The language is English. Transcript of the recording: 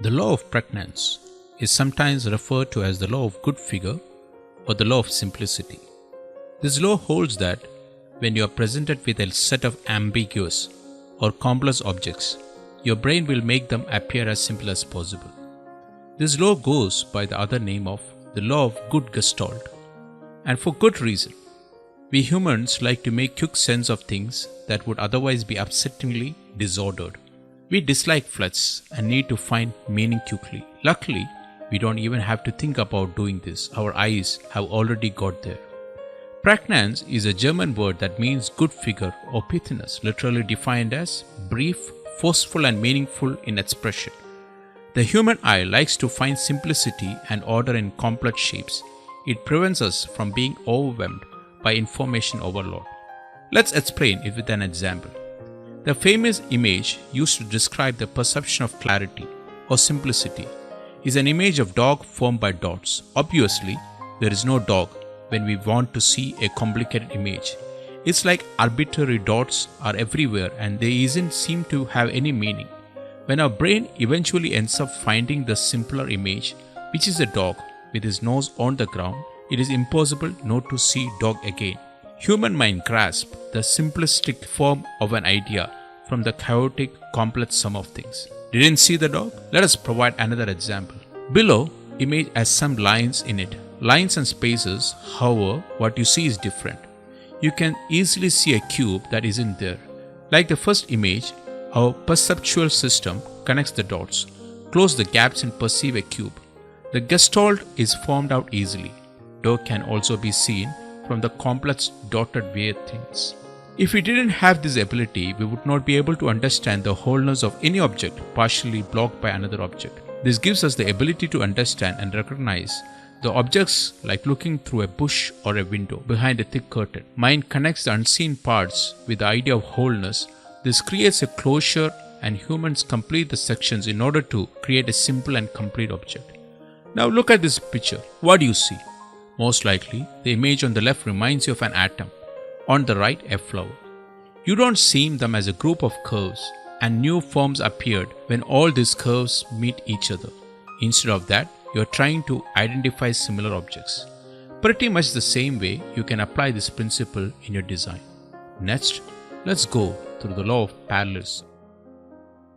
The law of Pragnanz is sometimes referred to as the law of good figure or the law of simplicity. This law holds that when you are presented with a set of ambiguous or complex objects, your brain will make them appear as simple as possible. This law goes by the other name of the law of good gestalt, and for good reason. We humans like to make quick sense of things that would otherwise be upsettingly disordered. We dislike floods and need to find meaning quickly. Luckily, we don't even have to think about doing this. Our eyes have already got there. Pragnanz is a German word that means good figure or pithiness, literally defined as brief, forceful and meaningful in expression. The human eye likes to find simplicity and order in complex shapes. It prevents us from being overwhelmed by information overload. Let's explain it with an example. The famous image used to describe the perception of clarity or simplicity is an image of dog formed by dots. Obviously, there is no dog when we want to see a complicated image. It's like arbitrary dots are everywhere and they isn't seem to have any meaning. When our brain eventually ends up finding the simpler image, which is a dog with his nose on the ground, it is impossible not to see dog again. Human mind grasps the simplistic form of an idea from the chaotic, complex sum of things. Didn't see the dog? Let us provide another example. Below, image has some lines in it. Lines and spaces, however, what you see is different. You can easily see a cube that isn't there. Like the first image, our perceptual system connects the dots, close the gaps and perceive a cube. The gestalt is formed out easily. Dog can also be seen from the complex dotted weird things. If we didn't have this ability, we would not be able to understand the wholeness of any object partially blocked by another object. This gives us the ability to understand and recognize the objects like looking through a bush or a window behind a thick curtain. Mind connects the unseen parts with the idea of wholeness. This creates a closure and humans complete the sections in order to create a simple and complete object. Now look at this picture. What do you see? Most likely, the image on the left reminds you of an atom. On the right, a flower. You don't see them as a group of curves, and new forms appeared when all these curves meet each other. Instead of that, you are trying to identify similar objects. Pretty much the same way you can apply this principle in your design. Next, let's go through the law of parallelism.